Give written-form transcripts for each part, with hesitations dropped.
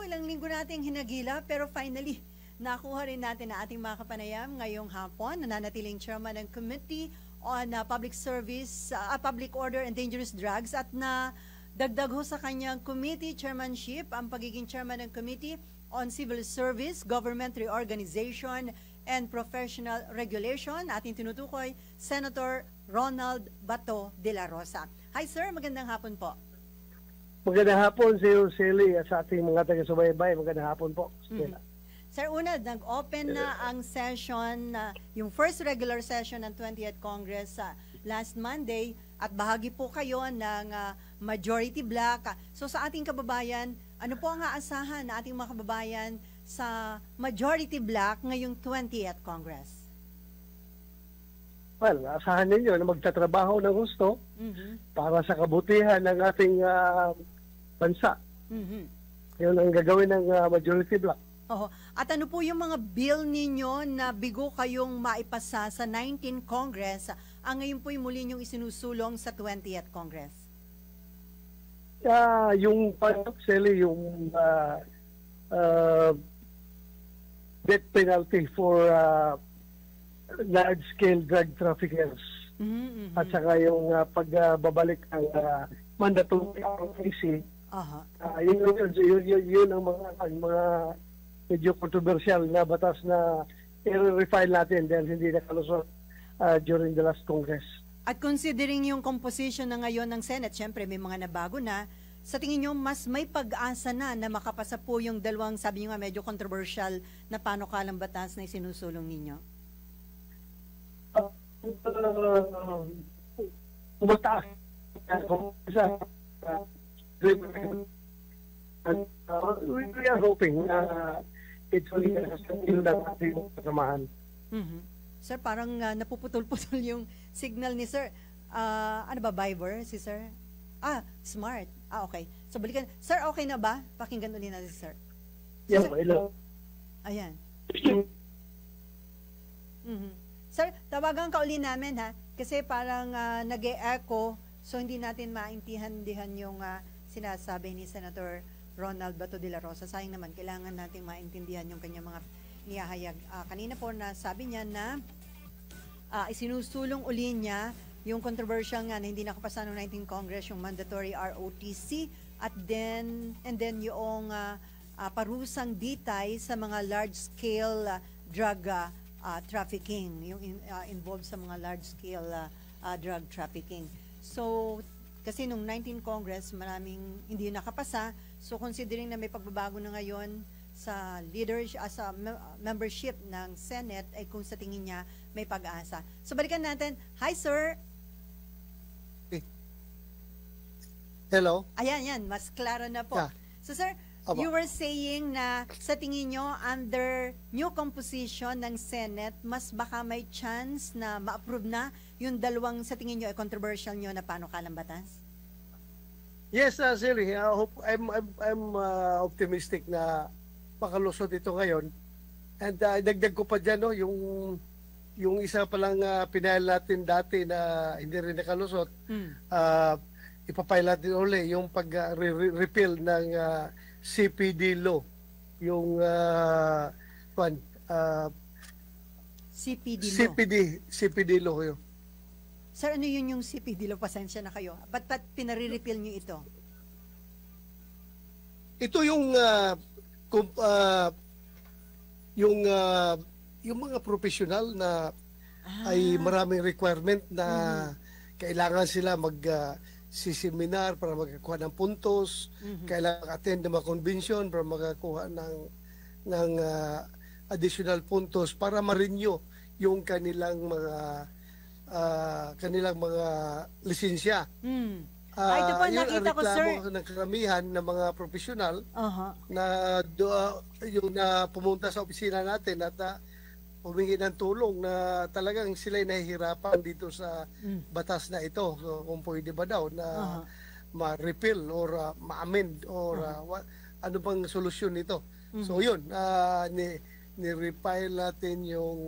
ilang linggo nating hinagila pero finally nakuha rin natin na ating mga kapanayam ngayong hapon. Nananatiling chairman ng Committee on Public Service, Public Order and Dangerous Drugs at na dagdag ho sa kanyang committee chairmanship ang pagiging chairman ng Committee on Civil Service, Government Reorganization and Professional Regulation. Ating tinutukoy, Senator Ronald Bato de la Rosa. Hi sir, magandang hapon po. Magandang hapon sa iyo, Sally, at sa ating mga taga-subaybay. Magandang hapon po. Sir, una, nag-open na ang session, yung first regular session ng 20th Congress last Monday at bahagi po kayo ng majority block. So sa ating kababayan, ano po ang aasahan na ating mga kababayan sa majority block ngayong 20th Congress? Well, asahan ninyo na magtatrabaho ng gusto para sa kabutihan ng ating bansa. Yun ang gagawin ng majority block. At ano po yung mga bill ninyo na bigo kayong maipasa sa 19th Congress ang ngayon po yung muli nyong isinusulong sa 20th Congress? Yung Sally, yung death penalty for large-scale drug traffickers. At saka yung pagbabalik ng mandatory ROTC. Yun ang mga medyo controversial na batas na i-refile natin dahil hindi nakalusot during the last Congress. At considering yung composition na ngayon ng Senate, syempre may mga nabago na, sa tingin nyo mas may pag-asa na makapasa po yung dalawang, sabi nyo nga medyo controversial na panukalang batas na isinusulong ninyo? Mataas. We are hoping it will continue na ating kasamahan. Sir, parang napuputol-putol yung signal ni Sir. Ano ba, Viber si Sir? Smart. Okay. So, balikan. Sir, okay na ba? Pakinggan ulit natin si Sir. Yeah, hello. Ayan. Sir, tawagan ka uli namin ha. Kasi parang nag-e-echo. So, hindi natin maintindihan yung sinasabi ni Senator Ronald Bato de la Rosa. Sayang naman, kailangan nating maintindihan yung kanyang mga niyahayag. Kanina po na sabi niya na isinusulong uli niya yung controversial nga na hindi nakapasa ng 19th Congress, yung mandatory ROTC and then yung parusang ditay sa mga large-scale drug trafficking, yung involved sa mga large-scale drug trafficking. So, kasi nung 19th Congress, maraming hindi nakapasa. So, considering na may pagbabago na ngayon sa leadership, sa membership ng Senate, ay kung sa tingin niya may pag-asa. So, balikan natin. Hi, sir. Hello. Ayan. Mas klaro na po. Yeah. So, sir, you were saying na sa tingin nyo, under new composition ng Senate, mas baka may chance na ma-approve na yung dalawang sa tingin nyo ay controversial nyo na panukalang batas? Yes, Sally. I'm optimistic na makalusot ito ngayon. And dagdag ko pa dyan, no, yung isa palang pinail natin dati na hindi rin nakalusot, ipapile natin uli yung pag-repeal ng CPD law. Yung CPD law yun. Sir, ano yun yung CPD law? Pasensya na kayo. Ba't pinare-repeal nyo ito? Ito yung mga professional na ay maraming requirement na kailangan sila seminar para magkakuha ng puntos, kailangan attend ng mga convention para magkakuha ng additional puntos para ma-renew yung kanilang mga lisensya. Ito po, nakita ko, sir. Ng karamihan ng mga profesional na yung pumunta sa opisina natin at humingi ng tulong na talagang sila'y nahihirapan dito sa batas na ito. So, kung pwede ba daw na ma-repeal or ma-amend or ano bang solusyon nito. So, yun. Ni-refile natin yung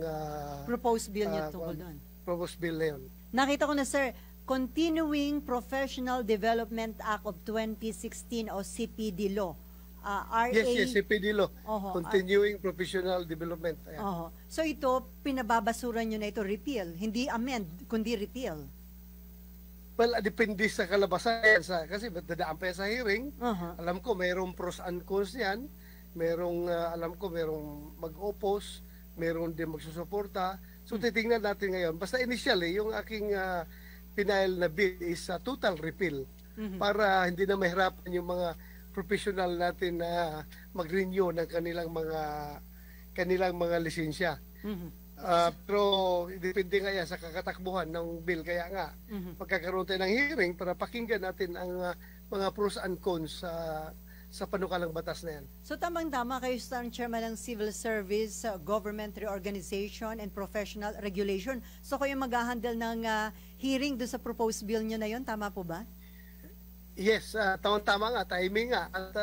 proposed bill niya tungkol doon. Proposed bill na yun. Nakita ko na, sir, Continuing Professional Development Act of 2016 o CPD Law. RA. Yes, CPD law. Oho, Continuing Professional Development. Ayan. oho. So ito, pinababasuran nyo na ito, repeal. Hindi amend, kundi repeal. Well, depende sa kalabasan. Kasi dadaan pa yan sa hearing. Oho. Alam ko, mayroong pros and cons yan. Alam ko, mayroong mag-oppose, mayroong din magsusuporta. So, titingnan natin ngayon. Basta initially, yung aking pinail na bill is total repeal. Para hindi na mahirapan yung mga professional natin na mag-renew ng kanilang mga lisensya. Pero depende nga yan sa kakatakbuhan ng bill. Kaya nga, pagkakaroon tayo ng hearing para pakinggan natin ang mga pros and cons sa panukalang batas na yan. So tamang-tama kayo sa chairman ng Civil Service, Government Reorganization and Professional Regulation. So kayo mag-handle ng hearing doon sa proposed bill nyo na yon, tama po ba? Yes, tama nga, timing nga. At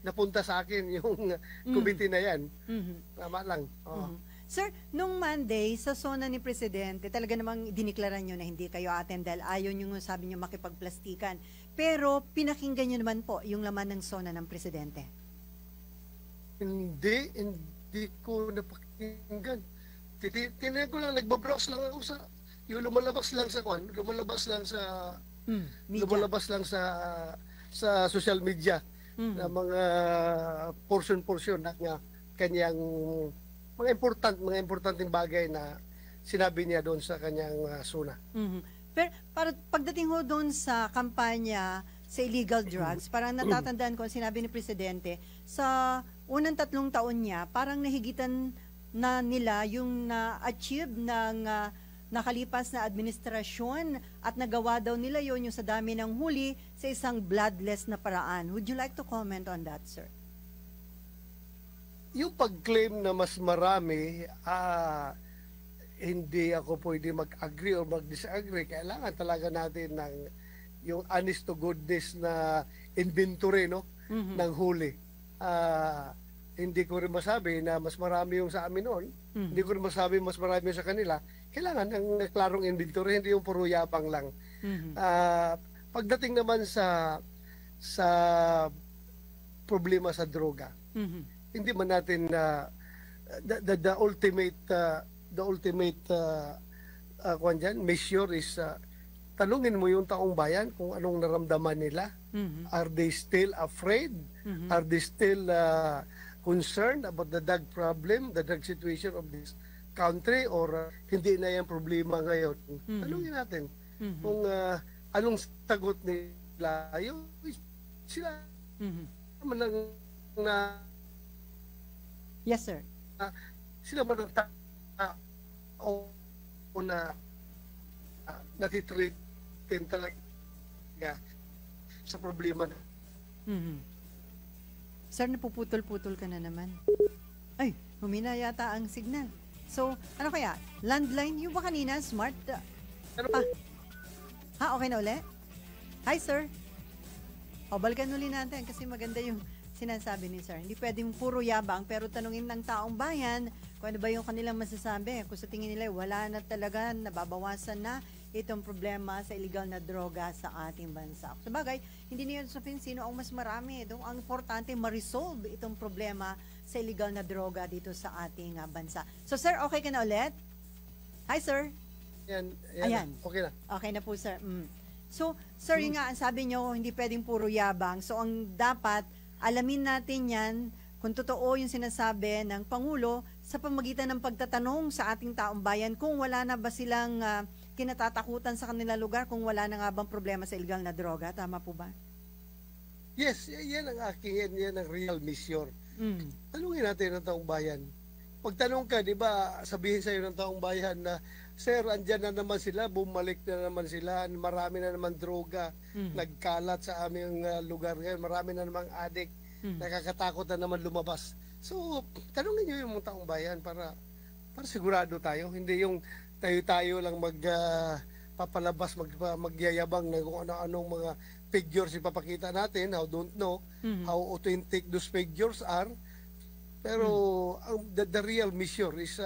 napunta sa akin yung committee na yan. Tama lang. Oo. Sir, nung Monday, sa sona ni Presidente, talaga namang diniklara nyo na hindi kayo attend dahil ayaw nyo, sabi nyo, makipagplastikan. Pero pinakinggan nyo naman po yung laman ng sona ng Presidente. Hindi ko napakinggan. Tinayin ko lang, nagbabrowse lang ako yung lumalabas lang sa Media. lumalabas lang sa social media na mga portion ng kanyang mga importanteng bagay na sinabi niya doon sa kanyang suna. Pero pagdating ho doon sa kampanya sa illegal drugs, parang natatandaan ko, sinabi ni Presidente, sa unang 3 taon niya, parang nahigitan na nila yung na-achieve ng nakalipas na administrasyon at nagawa daw nila yon yung sa dami ng huli sa isang bloodless na paraan. Would you like to comment on that, sir? Yung pag-claim na mas marami, hindi ako pwede mag-agree or mag-disagree. Kailangan talaga natin ng yung honest to goodness na inventory ng huli. Hindi ko rin masabi na mas marami yung sa amin noon. Hindi ko rin masabi mas marami yung sa kanila. Kailangan ng klarong inventory, hindi yung puro yapang lang. Pagdating naman sa problema sa droga, hindi man natin the ultimate measure is tanungin mo yung taong bayan kung anong naramdaman nila. Are they still afraid? Are they still concerned about the drug problem, the drug situation of this country, or hindi na yan problema ngayon? Tanungin natin kung anong sagot nila. Yung sila naman na Yes, sir. sila man ang tao na natitreat din talaga sa problema. Sir, napuputol-putol ka na naman. Ay, humina yata ang signal. So, ano kaya? Landline? Yung ba kanina, smart? Okay na uli? Hi, sir. O, balikan uli natin kasi maganda yung sinasabi ni sir. Hindi pwedeng puro yabang, pero tanungin ng taong bayan kung ano ba yung kanilang masasabi. Kung sa tingin nila, wala na talaga, nababawasan na itong problema sa illegal na droga sa ating bansa. Sa bagay, hindi niya sabihin sino ang mas marami. Ang importante, ma-resolve itong problema sa illegal na droga dito sa ating bansa. So, sir, okay ka na ulit? Hi, sir. Ayan. Okay na. Okay na po, sir. So, sir, yung nga, sabi nyo, hindi pwedeng puro yabang. So, ang dapat, alamin natin yan kung totoo yung sinasabi ng Pangulo sa pamagitan ng pagtatanong sa ating taong bayan kung wala na ba silang kinatatakutan sa kanila lugar, kung wala na nga bang problema sa illegal na droga. Tama po ba? Yes, yan ang real mission. Tanungin natin ang taong bayan. Pagtanong ka, di ba, sabihin sa'yo ng taong bayan na, sir, andyan na naman sila, bumalik na naman sila, marami na naman droga, nagkalat sa aming lugar ngayon, marami na namang adik, nakakatakot na naman lumabas. So, tanungin nyo yung taong bayan para sigurado tayo, hindi yung tayo-tayo lang papalabas, magyayabang na kung ano-anong mga figures ipapakita natin, how don't know how authentic those figures are. Pero the real mission is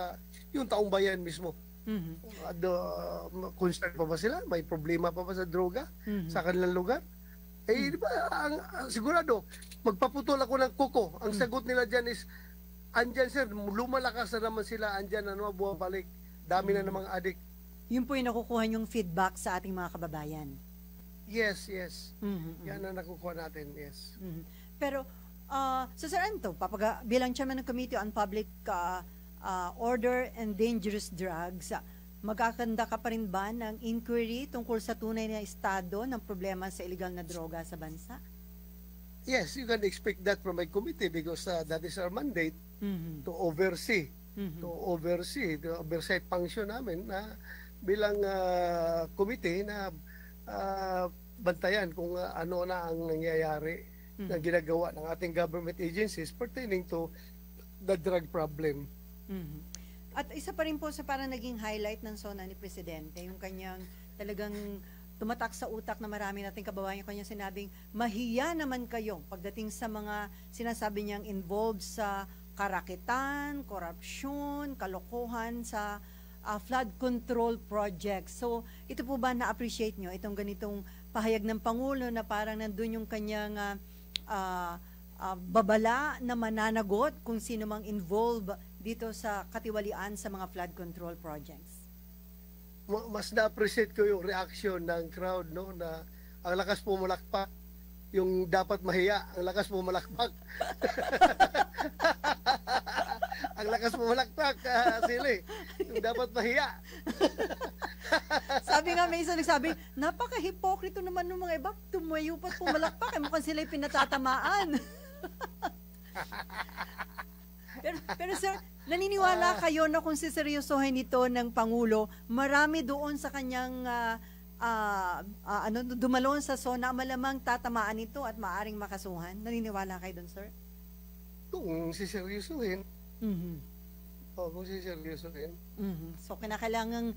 yung taong bayan mismo. Concerned pa ba sila? May problema pa ba sa droga sa kanilang lugar? Di ba, sigurado, magpaputol ako ng kuko. Ang sagot nila dyan is, andyan sir, lumalakas na naman sila, andyan na bumabalik. Dami na namang adik. Yun po yung nakukuha yung feedback sa ating mga kababayan. Yes, yes. Mhm. Yan ang nakukuha natin, yes. Mhm. Pero, so Sir Anto, bilang chairman ng Committee on Public Order and Dangerous Drugs, magkakanda ka pa rin ba ng inquiry tungkol sa tunay na estado ng problema sa illegal na droga sa bansa? Yes, you can expect that from my committee because that is our mandate Mhm. to oversee. Mhm. To oversee, the oversight function namin na bilang committee na bantayan kung ano na ang nangyayari na ginagawa ng ating government agencies pertaining to the drug problem. Mhm. At isa pa rin po sa parang naging highlight ng SONA ni Presidente, yung kanyang talagang tumatak sa utak na marami nating kababayan, yung kanyang sinabing, mahiya naman kayo pagdating sa mga sinasabi niyang involved sa karakitan, korupsyon, kalokohan sa flood control projects. So, ito po ba na-appreciate nyo, itong ganitong pahayag ng Pangulo na parang nandun yung kanyang babala na mananagot kung sino mang involved dito sa katiwalian sa mga flood control projects? Mas na-appreciate ko yung reaction ng crowd, no, na ang lakas pumalakpak, yung dapat mahiya, ang lakas pumalakpak. Ang lakas pumalakpak, Sili, yung dapat mahiya. Sabi nga, may isa nagsabi, napaka-hipokrito naman ng mga iba, tumayo pa't pumalakpak, mukhang sila'y pinatatamaan. pero sir, naniniwala kayo na kung siseryosohin ito ng Pangulo, marami doon sa kanyang dumalon sa SONA, malamang tatamaan ito at maaring makasuhan? Naniniwala kayo doon, sir? Kung siseryosohin. Mhm. Kung siseryosohin. Mhm. So, kinakailangang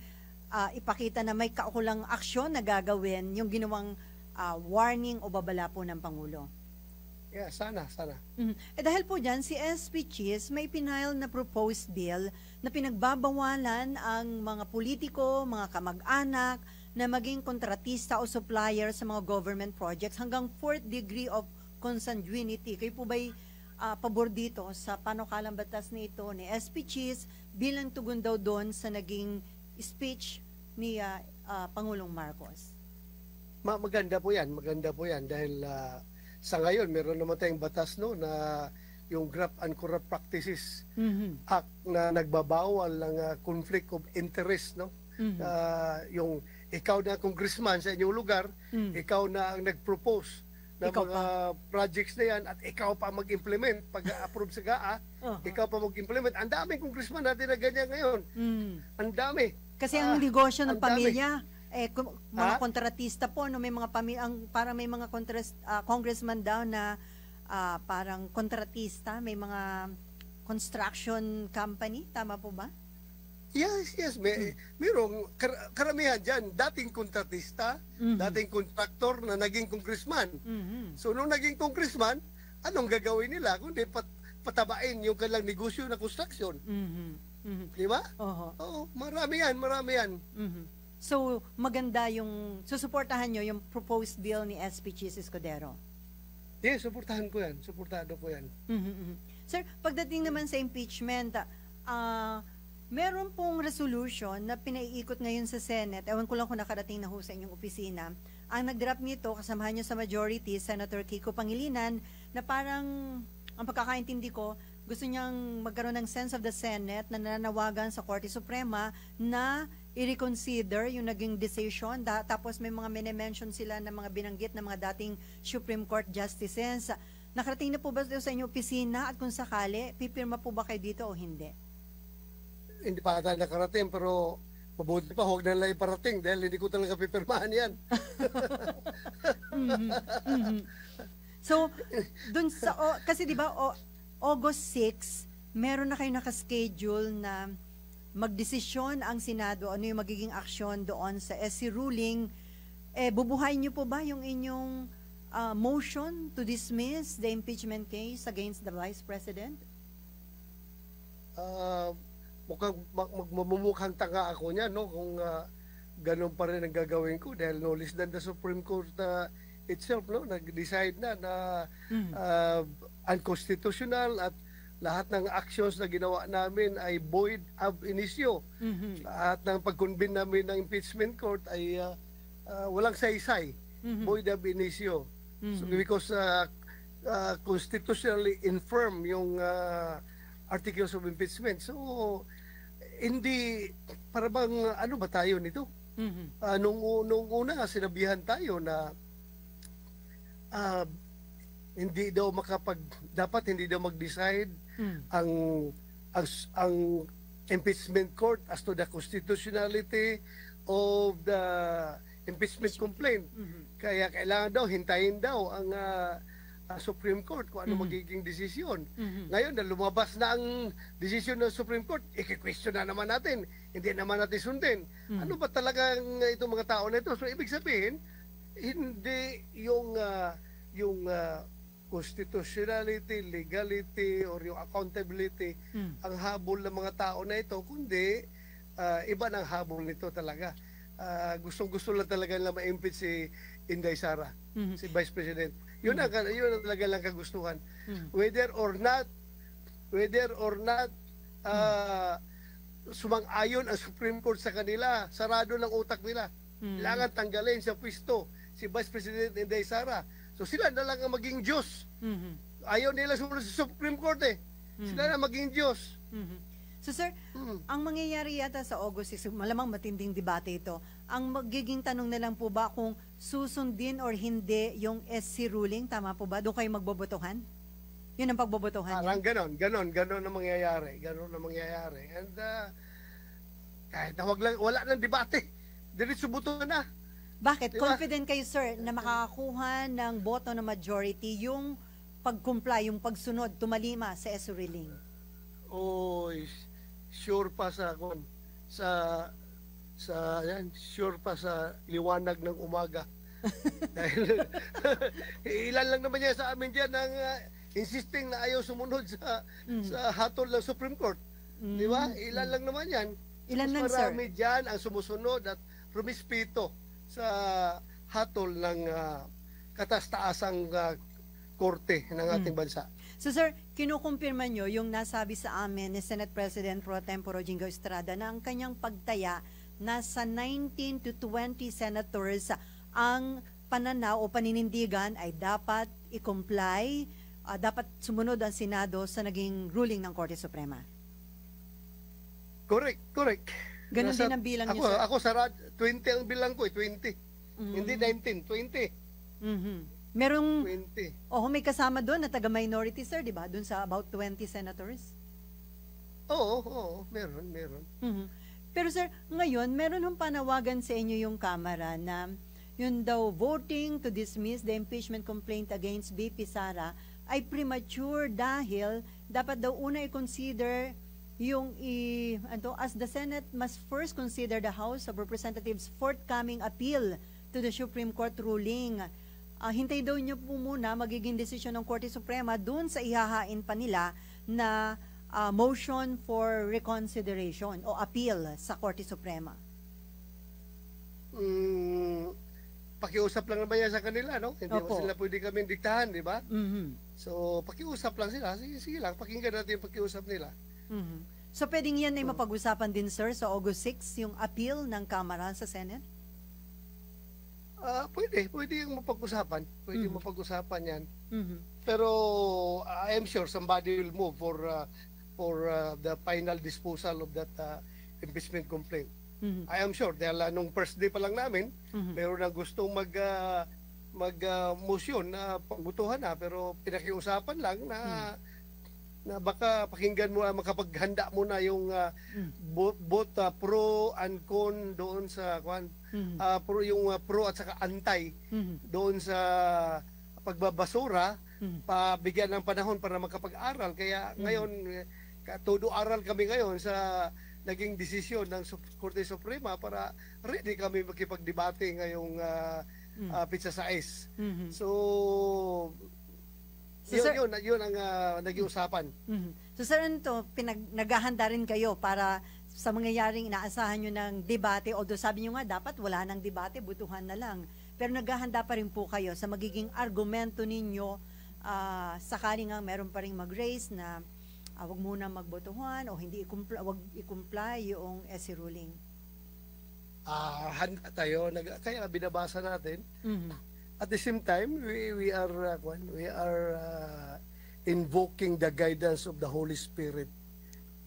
ipakita na may kaukulang aksyon na gagawin yung ginawang warning o babala po ng Pangulo. Yeah, sana. Dahil po dyan, si SP Cheese may pinile na proposed bill na pinagbabawalan ang mga politiko, mga kamag-anak, na maging kontratista o supplier sa mga government projects hanggang 4th degree of consanguinity. Kayo po ba'y pabor dito sa panukalang batas nito ni SP Cheese bilang tugon daw doon sa naging speech ni Pangulong Marcos? Maganda po yan dahil sa ngayon meron naman tayong batas no na yung Graft and Corrupt Practices Act na nagbabawal ng conflict of interest, no. Yung ikaw na congressman sa inyong lugar, ikaw na ang nag-propose ng mga projects na yan at ikaw pa mag-implement pag-approve sa GAA, ikaw pa mag-implement. Ang daming congressman natin na ganyan ngayon. Ang dami. Kasi ang negosyo ng ang dami. pamilya, mga kontratista po, no, may mga parang may mga congressman daw na parang kontratista, may mga construction company, tama po ba? Yes. Mayroong karamihan dyan, dating kontratista, dating kontraktor na naging congressman. So nung naging congressman, anong gagawin nila kundi patabain yung kanilang negosyo na construction? Di ba? Oo, marami yan. So, maganda yung, susuportahan nyo yung proposed bill ni SP Cheese Escudero? Yes, suportahan ko yan. Sir, pagdating naman sa impeachment, meron pong resolution na pinaiikot ngayon sa Senate. Ewan ko lang kung nakarating na ho sa inyong opisina. Ang nag-drop nito, kasamahan nyo sa majority, Senator Kiko Pangilinan, na parang, ang pagkakaintindi ko, gusto niyang magkaroon ng sense of the Senate na nananawagan sa Korte Suprema na i-reconsider yung naging decision. Tapos may mga mini-mention sila ng mga binanggit ng mga dating Supreme Court Justices. Nakarating na po ba sa inyong opisina at kung sakali, pipirma po ba kayo dito o hindi? Hindi pa ata nakarating pero mabuti pa, huwag na lang iparating dahil hindi ko talaga pipirmahan yan. So, dun sa, kasi di ba August 6, meron na kayo nakaschedule na magdesisyon ang Senado, ano yung magiging aksyon doon sa SC ruling. Bubuhayin niyo po ba yung inyong motion to dismiss the impeachment case against the Vice President? Mamumukhang tanga ako niya, no, kung ganun pa rin ang gagawin ko dahil no less than the Supreme Court itself, no, nag-decide na Mhm. unconstitutional at lahat ng actions na ginawa namin ay void ab initio. Mhm. Lahat ng pag-convene namin ng impeachment court ay walang saysay, Mhm. void ab initio. So Mhm. because constitutionally infirm yung articles of impeachment. So hindi, para bang ano ba tayo nito? Mhm. Nung una sinabihan tayo na ah, hindi daw dapat hindi daw mag-decide Mhm. ang ang impeachment court as to the constitutionality of the impeachment complaint. Mhm. Kaya kailangan daw hintayin daw ang Supreme Court kung ano Mhm. magiging desisyon. Mhm. Ngayon na lumabas na ang desisyon ng Supreme Court, i-question na naman natin. Hindi naman natin sundin. Mhm. Ano ba talagang itong mga tao na ito? So ibig sabihin, hindi yung constitutionality, legality, or yung accountability Mhm. ang habol ng mga tao na ito, kundi iba ng habol nito talaga. Gustong-gusto lang talaga nila ma-impeach si Inday Sara, Mhm. si Vice President. Yun ang talaga lang kagustuhan. Mhm. Whether or not sumang-ayon ang Supreme Court sa kanila, sarado ng utak nila. Mhm. Kailangan tanggalin sa pwesto si Vice President Inday Sara. So sila na lang ang maging Diyos. Mhm. Ayaw nila sumunod sa Supreme Court eh. Sila na maging Diyos. Mhm. So sir, Hmm. ang mangyayari yata sa August 6, malamang matinding debate ito. Ang magiging tanong na lang po ba kung susundin or hindi yung SC ruling, tama po ba? Doon kayo magbobotohan? Yun ang pagbobotohan Parang niya? ganon ang mangyayari. Ganon ang mangyayari. And kahit na wala nang debate, diretso buto na. Bakit? Diba? Confident kayo sir na makakakuha ng boto na majority yung pag-comply, yung pagsunod, tumalima sa SC ruling? Oy, sure pa sure pa sa liwanag ng umaga. Dahil ilan lang naman niya sa amin diyan ang insisting na ayaw sumunod sa hatol ng Supreme Court. Di ba? Ilan lang naman yan. Ilan Mas lang, sir? marami dyan ang sumusunod at rumispito sa hatol ng kataas-taasang korte ng ating bansa. So sir, kinukumpirma nyo yung nasabi sa amin ni Senate President Pro Tempore Jingo Estrada na ang kanyang pagtaya nasa 19 to 20 senators ang pananaw o paninindigan ay dapat i-comply, dapat sumunod ang Senado sa naging ruling ng Korte Suprema. Correct. Ganon din ang bilang ako, niyo, sir? Ako 20 ang bilang ko, 20. Hindi 19, 20. Mhm. Merong, 20. may kasama doon na taga-minority, sir, di ba? Doon sa about 20 senators. Oo, meron. Mhm. Pero sir, ngayon, meron ng panawagan sa inyo yung Kamara na yun daw voting to dismiss the impeachment complaint against BP Sara ay premature dahil dapat daw una i-consider as the Senate must first consider the House of Representatives' forthcoming appeal to the Supreme Court ruling. Hintay daw niyo po muna magiging desisyon ng Korte Suprema dun sa ihahain pa nila na motion for reconsideration o appeal sa Korte Suprema. Pakiusap lang naman yan sa kanila, no? Hindi Opo. mo sila pwede kami diktahan, di ba? Mhm. So, pakiusap lang sila. Sige lang, pakinggan natin yung pakiusap nila. Mhm. So pwedeng yan ay mapag-usapan din, sir, sa August 6, yung appeal ng Kamara sa Senate? Pwede yung mapag-usapan. Pwede yung mapag-usapan yan. Mhm. Pero I am sure somebody will move for the final disposal of that impeachment complaint. Mhm. I am sure dahil nung first day pa lang namin, meron na gustong motion na pagbutuhan na, pero pinakiusapan lang na baka pakinggan mo, makapaghanda mo na yung both pro and con doon sa pro at saka anti doon sa pagbabasura, pabigyan ng panahon para makapag-aral. Kaya ngayon, todo aral kami ngayon sa naging desisyon ng Korte Suprema para ready kami makipagdebate ngayong pizza sa ice. So, yun ang naging usapan. So sir, naghahanda rin kayo para sa mangyayaring inaasahan nyo ng debate, although sabi nyo nga dapat wala nang debate, butuhan na lang. pero naghahanda pa rin po kayo sa magiging argumento ninyo sakali nga meron pa rin mag-raise na wag muna magbotohan o hindi wag i-comply yung SC ruling. Handa tayo, kaya binabasa natin. Mhm. At the same time, we are invoking the guidance of the Holy Spirit.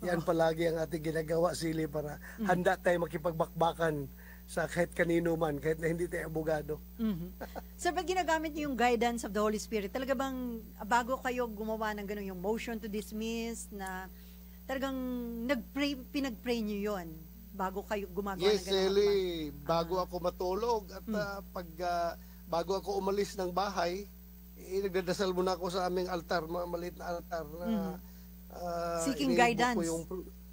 Yan palagi ang ating ginagawa, Sili, para handa tayo makipagbakbakan sa kahit kanino man, kahit na hindi tayo abogado. Mhm. Sir, pag ginagamit niyo yung guidance of the Holy Spirit, talaga bang bago kayo gumawa ng gano'n, yung motion to dismiss, na talagang pinag-pray niyo yon bago kayo gumagawa Yes, ng gano'n? Sili, bago ako matulog at bago ako umalis ng bahay, nagdadasal muna ako sa aming altar, mga maliit na altar na Seeking iniibok guidance. ko yung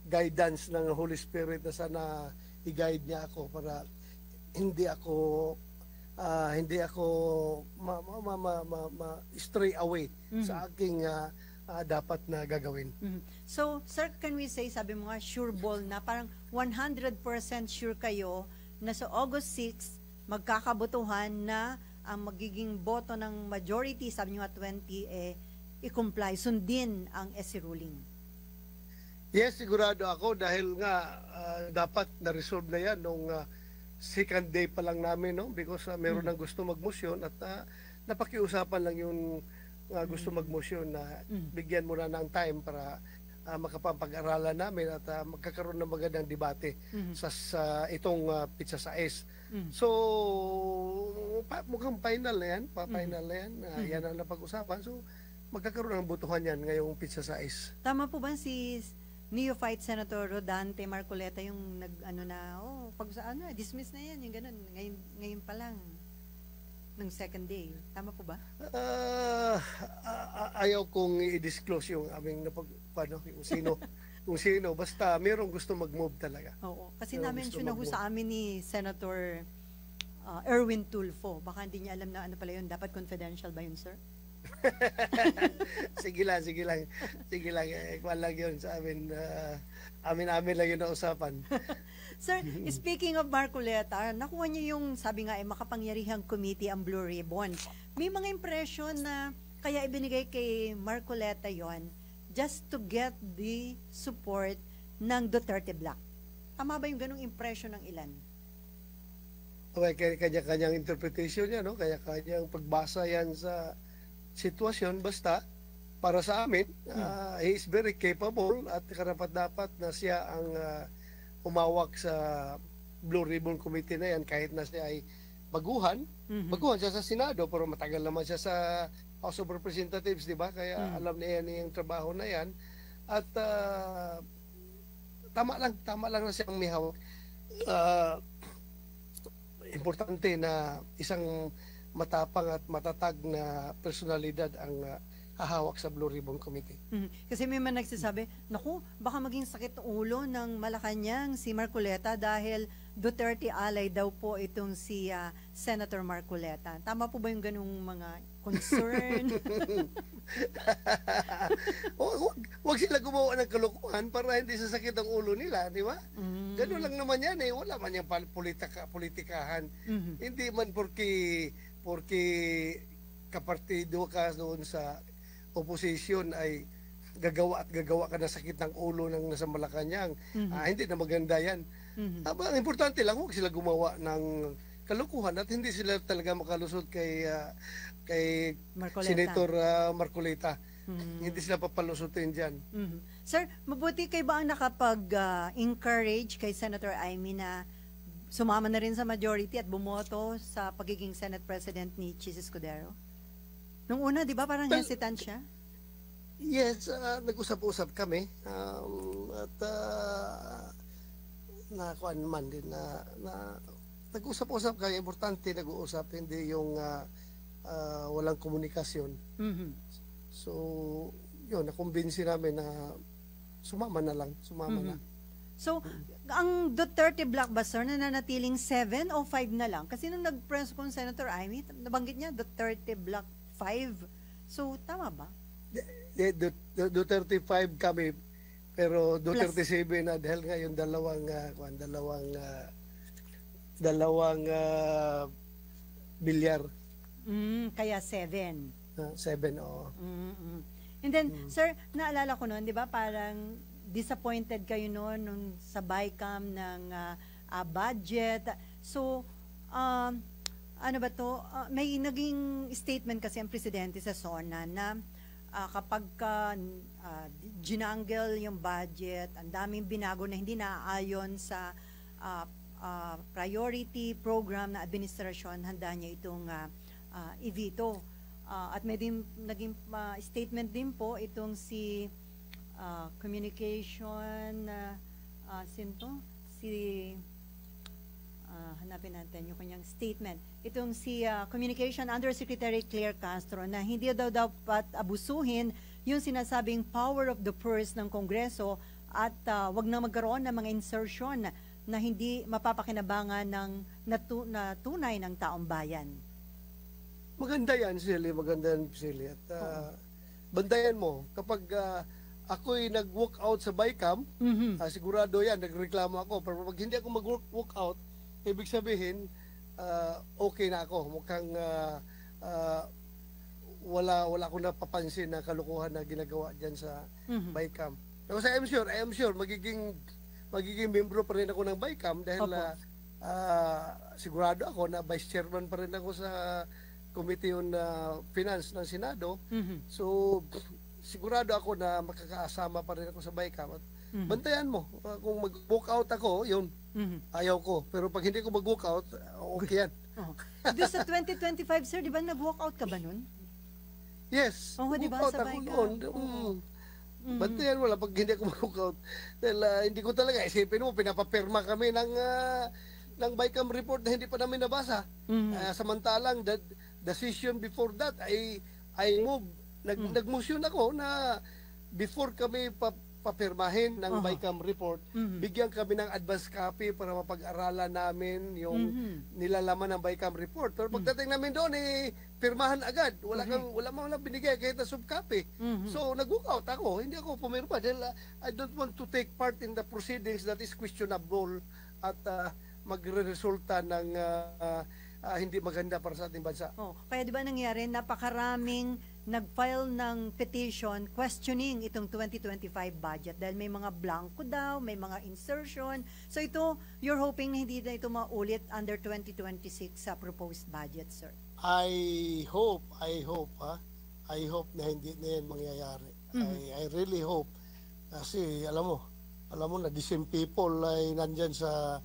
guidance ng Holy Spirit na sana i-guide niya ako para hindi ako stray away sa aking dapat na gagawin. Mhm. So, sir, can we say, sabi mo nga, sure ball na, parang 100% sure kayo na sa August 6, magkakabotohan na ang magiging boto ng majority, sabi nyo nga 20, i-comply, sundin ang SC ruling. Yes, sigurado ako dahil nga dapat na-resolve na yan nung second day pa lang namin, no? Because meron nang gusto magmosyon at napakiusapan lang yung gusto magmosyon na bigyan mo na ng time para makapapag-aralan namin at magkakaroon ng magandang debate sa itong pizza sa S. So, mukhang final na yan. Pa-final na yan. Yan ang napag-usapan. So, magkakaroon ng butuhan yan ngayong pizza sa S. Tama po ba si neophyte Senator Rodante Marcoleta yung dismiss na yan, yung ganun, ngayon pa lang, ng second day. Tama po ba? Ayaw kong i-disclose yung aming kung sino, basta mayroong gusto mag-move talaga. Oo. Kasi na-mention na ho sa amin ni Senator Erwin Tulfo. Baka hindi niya alam na ano pala yun. Dapat confidential ba yun, sir? Sige lang. Ikuan lang yun sa amin. Amin lang yun na usapan. Sir, speaking of Marcoleta, nakuha niyo yung, sabi nga, makapangyarihang committee ang Blue Ribbon. May mga impression na kaya ibinigay kay Marcoleta yon just to get the support ng Duterte Bloc. Tama ba yung ganong impression ng ilan? Okay, kanya-kanyang interpretation niya, no? Kanya-kanyang pagbasa yan sa sitwasyon. Basta, para sa amin, he is very capable at karapat-dapat na siya ang umawak sa Blue Ribbon Committee na yan kahit na siya ay baguhan. Baguhan siya sa Senado pero matagal naman siya sa House of Representatives, di ba? Kaya alam niya yung trabaho na yan. At tama lang na siyang may hawak. Importante na isang matapang at matatag na personalidad ang hahawak sa Blue Ribbon Committee. Kasi may man nagsasabi, naku, baka maging sakit ulo ng Malacanang si Marcoleta dahil Duterte ally daw po itong si Senator Marcoleta. Tama po ba yung ganung mga concern? Huwag sila gumawa ng kalokohan para hindi sasakit ang ulo nila, di ba? Ganun lang naman yan eh. Wala man yung politikahan. Hindi man porque kapartido ka doon sa opposition ay gagawa ka na sakit ng ulo ng nasa Malacanang. Hindi na maganda yan. Ang importante lang, huwag sila gumawa ng kalukuhan at hindi sila talaga makalusot kay Marcoleta. Senator Marcoleta. Hindi sila papalusutin dyan. Sir, mabuti kayo ba ang nakapag-encourage kay Senator Amy na sumama na rin sa majority at bumoto sa pagiging Senate President ni Chis Escudero? Nung una, di ba parang hesitant siya? Yes, nag-usap-usap kami. At nakuan man din na nag-usap-usap kaya importante nag-uusap, hindi yung walang komunikasyon. So, yun, nakumbinsi namin na sumama na. So, ang Duterte Bloc ba, sir, nananatiling 7 o 5 na lang? Kasi nung nag-press con Senator Amy, nabanggit niya Duterte Bloc 5. So, tama ba? Duterte 5 kami, pero Duterte 7 na dahil ngayon dalawang bilyar. Kaya 7. 7, oo. Mm-mm. And then, sir, naalala ko noon, di ba, parang disappointed kayo noon nung sa BICAM ng budget. So, ano ba to? May naging statement kasi ang presidente sa SONA na kapag ginangle yung budget, ang daming binago na hindi naaayon sa priority program na administrasyon, handa niya itong i-veto. At may naging statement din po itong si communication, sinto? Hanapin natin yung kanyang statement. Itong si Communication Undersecretary Claire Castro na hindi daw dapat abusuhin yung sinasabing power of the purse ng Kongreso at wag na magkaroon ng mga insertion na hindi mapapakinabangan ng na tunay ng taong bayan. Maganda yan, Silly. Maganda yan, Silly. At bantayan mo, kapag ako'y nag-walk out sa BICAM, sigurado yan, nagreklamo ako. Pero pag hindi ako mag-walk out, ibig sabihin, okay na ako. Mukhang wala ko napapansin na kalukuhan na ginagawa dyan sa BICAM. Pero I am sure, magiging membro pa rin ako ng BICAM dahil sigurado ako na vice chairman pa rin ako sa Committee on Finance ng Senado. So, sigurado ako na makakaasama pa rin ako sa BICAM. At bantayan mo, kung mag-walk out ako, yun, ayaw ko. Pero pag hindi ko mag-walk out, okay yan. Doon sa 2025, sir, di ba nag-walk out ka ba nun? Yes, Di ba, walk out sa ako BICAM? noon. Bantayan mo lang pag hindi ako mag-walk out. Dahil hindi ko talaga, isipin mo, pinapapirma kami ng BICAM report na hindi pa namin nabasa. Samantalang, the decision before that, I move, nag-motion ako na before kami papirmahin ng BICAM report, bigyan kami ng advance copy para mapag-aralan namin yung nilalaman ng BICAM report. Pero pagdating namin doon, pirmahan agad. Wala mo lang binigay kahit na subcopy. So, nag-walk out ako. Hindi ako pumirma dahil I don't want to take part in the proceedings that is questionable at magre-resulta ng hindi maganda para sa ating bansa. Kaya di ba nangyari, napakaraming nag-file ng petition questioning itong 2025 budget dahil may mga blanco daw, may mga insertion. So ito, you're hoping na hindi na ito maulit under 2026 sa proposed budget, sir? I hope na hindi na yan mangyayari. I really hope. Kasi alam mo na the same people ay nandyan sa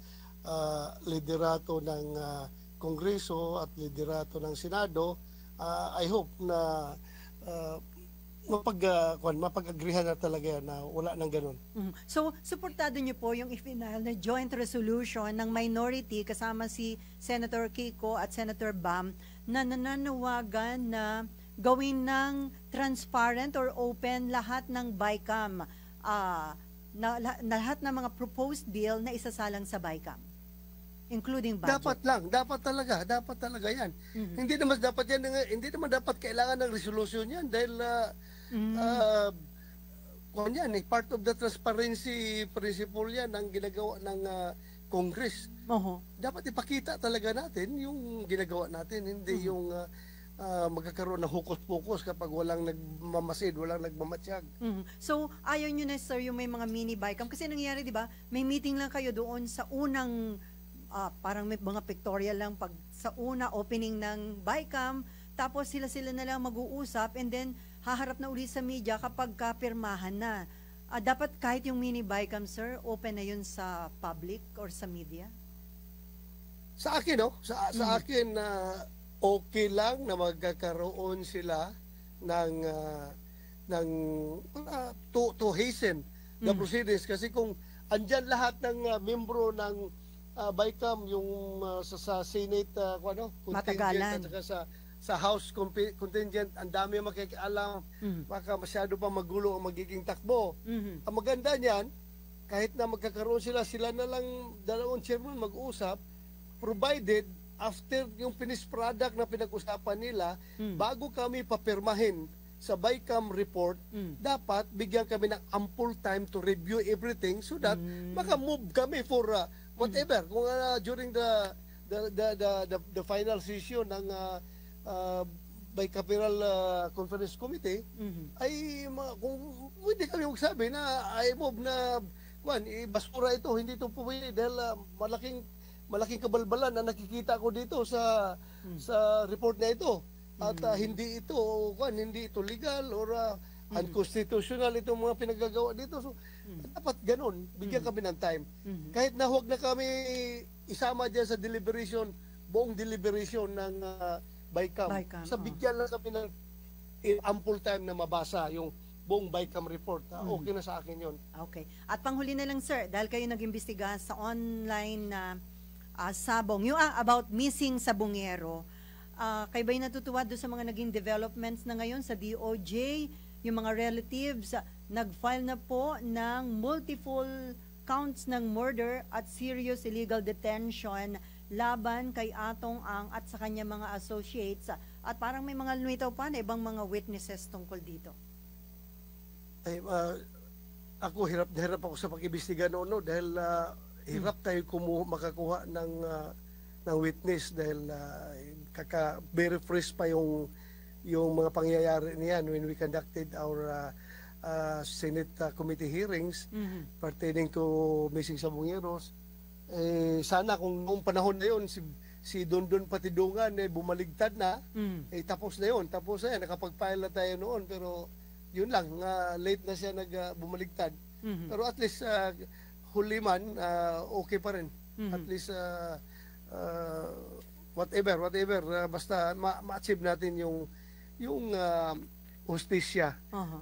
liderato ng Kongreso at liderato ng Senado. I hope na mapag-agrihan na talaga na wala nang ganun. So, suportado niyo po yung ifinal na joint resolution ng minority kasama si Senator Kiko at Senator Bam na nananawagan na gawin ng transparent or open lahat ng BICAM, na lahat ng mga proposed bill na isasalang sa BICAM, including budget. Dapat talaga yan. Hindi naman dapat kailangan ng resolution yan dahil part of the transparency principle yan ang ginagawa ng Congress. Dapat ipakita talaga natin yung ginagawa natin, hindi yung magkakaroon ng hukus-pukus kapag walang nagmamasid, walang nagmamatsyag. So, ayaw nyo na, sir, yung may mga mini BICAM. Kasi nangyari, di ba, may meeting lang kayo doon sa unang parang may mga pictorial lang pag sa opening ng BICAM, tapos sila na lang mag-uusap and then haharap na uli sa media kapag kapirmahan na. Dapat kahit yung mini BICAM, sir, open na yun sa public or sa media? Sa akin, sa akin, okay lang na magkakaroon sila to hasten the proceedings. Kasi kung andyan lahat ng membro ng BICAM, yung sa Senate contingent at saka sa House contingent, ang dami makikialam, baka masyado pa magulo ang magiging takbo. Ang maganda niyan, kahit na magkakaroon sila na lang dalawang chairman mag-usap, provided after yung finished product na pinag-usapan nila, bago kami papirmahin sa BICAM report, dapat bigyan kami ng ample time to review everything so that maka-move kami for whatever. Kung during the the final decision ng bicameral conference committee ay kung hindi kami magsabi na I move na basura ito, hindi ito pumili dahil malaking kabalbalan na nakikita ko dito sa report na ito at hindi ito legal or unconstitutional itong mga pinagagawa dito. So dapat ganun, bigyan kami ng time. Kahit na huwag na kami isama dyan sa buong deliberation ng BICAM. Sa bigyan lang kami ng ample time na mabasa yung buong BICAM report. Okay na sa akin yun. Okay. At panghuli na lang, sir, dahil kayo nag-imbestiga sa online na sabong, yung about missing sabongero, kayo ba'y natutuwa doon sa mga naging developments na ngayon sa DOJ? Yung mga relatives, nag-file na po ng multiple counts ng murder at serious illegal detention laban kay Atong Ang at sa kanya mga associates. At parang may mga lumitaw pa na ibang mga witnesses tungkol dito. Ay, ako hirap na hirap ako sa pag-imbestiga noon dahil hirap tayo makakuha ng witness dahil very fresh pa yung mga pangyayari niyan when we conducted our Senate committee hearings pertaining to missing sabongeros. Sana kung noong panahon na yun si Dondon Patidungan bumaligtad na, tapos na yun. Tapos nakapag-file na tayo noon pero yun lang, late na siya bumaligtad. Pero at least huli man, okay pa rin. At least whatever, basta ma-achieve natin yung hustisya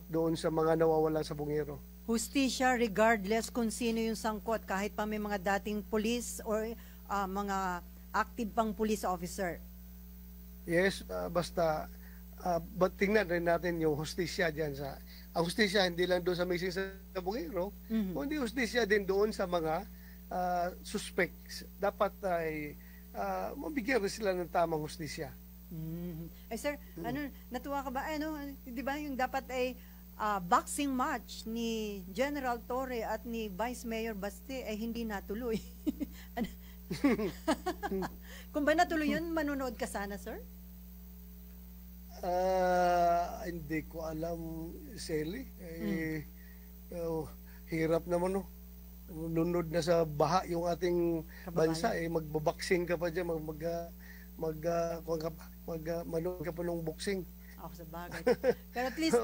doon sa mga nawawalan sa bungero. Hustisya regardless kung sino yung sangkot, kahit pa may mga dating police or mga active pang police officer. Yes, basta but tingnan rin natin yung hustisya diyan ang hustisya hindi lang doon sa missing sa bungero, kundi hustisya din doon sa mga suspects. Dapat ay mabigyan rin sila ng tamang hustisya. Sir, natuwa ka ba? Di ba yung dapat ay boxing match ni General Torre at ni Vice Mayor Baste ay hindi natuloy. Kung ba natuloy yun, manonood ka sana, sir? Hindi ko alam, Sally. Hirap naman, no? Nunod na sa baha yung ating bansa, magbaboxing ka pa dyan, manood ka pa ng boxing. Ako sa bagay. Pero at least,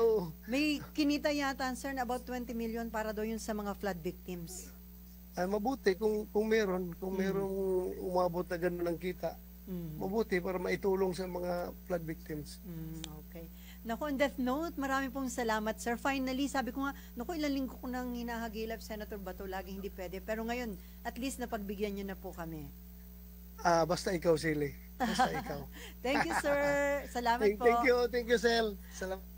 may kinita yata, sir, na about 20 million para daw yun sa mga flood victims. Ay, mabuti kung merong umabot na ganun ang kita. Mabuti para maitulong sa mga flood victims. Okay. Naku, on that note, marami pong salamat, sir. Finally, sabi ko nga, naku, ilang linggo ko nang hinahagilap, Senator Bato, laging hindi pwede. Pero ngayon, at least napagbigyan nyo na po kami. Basta ikaw, Silly. Basta ikaw. Thank you, sir. Salamat po. Thank you, Sel. Salamat.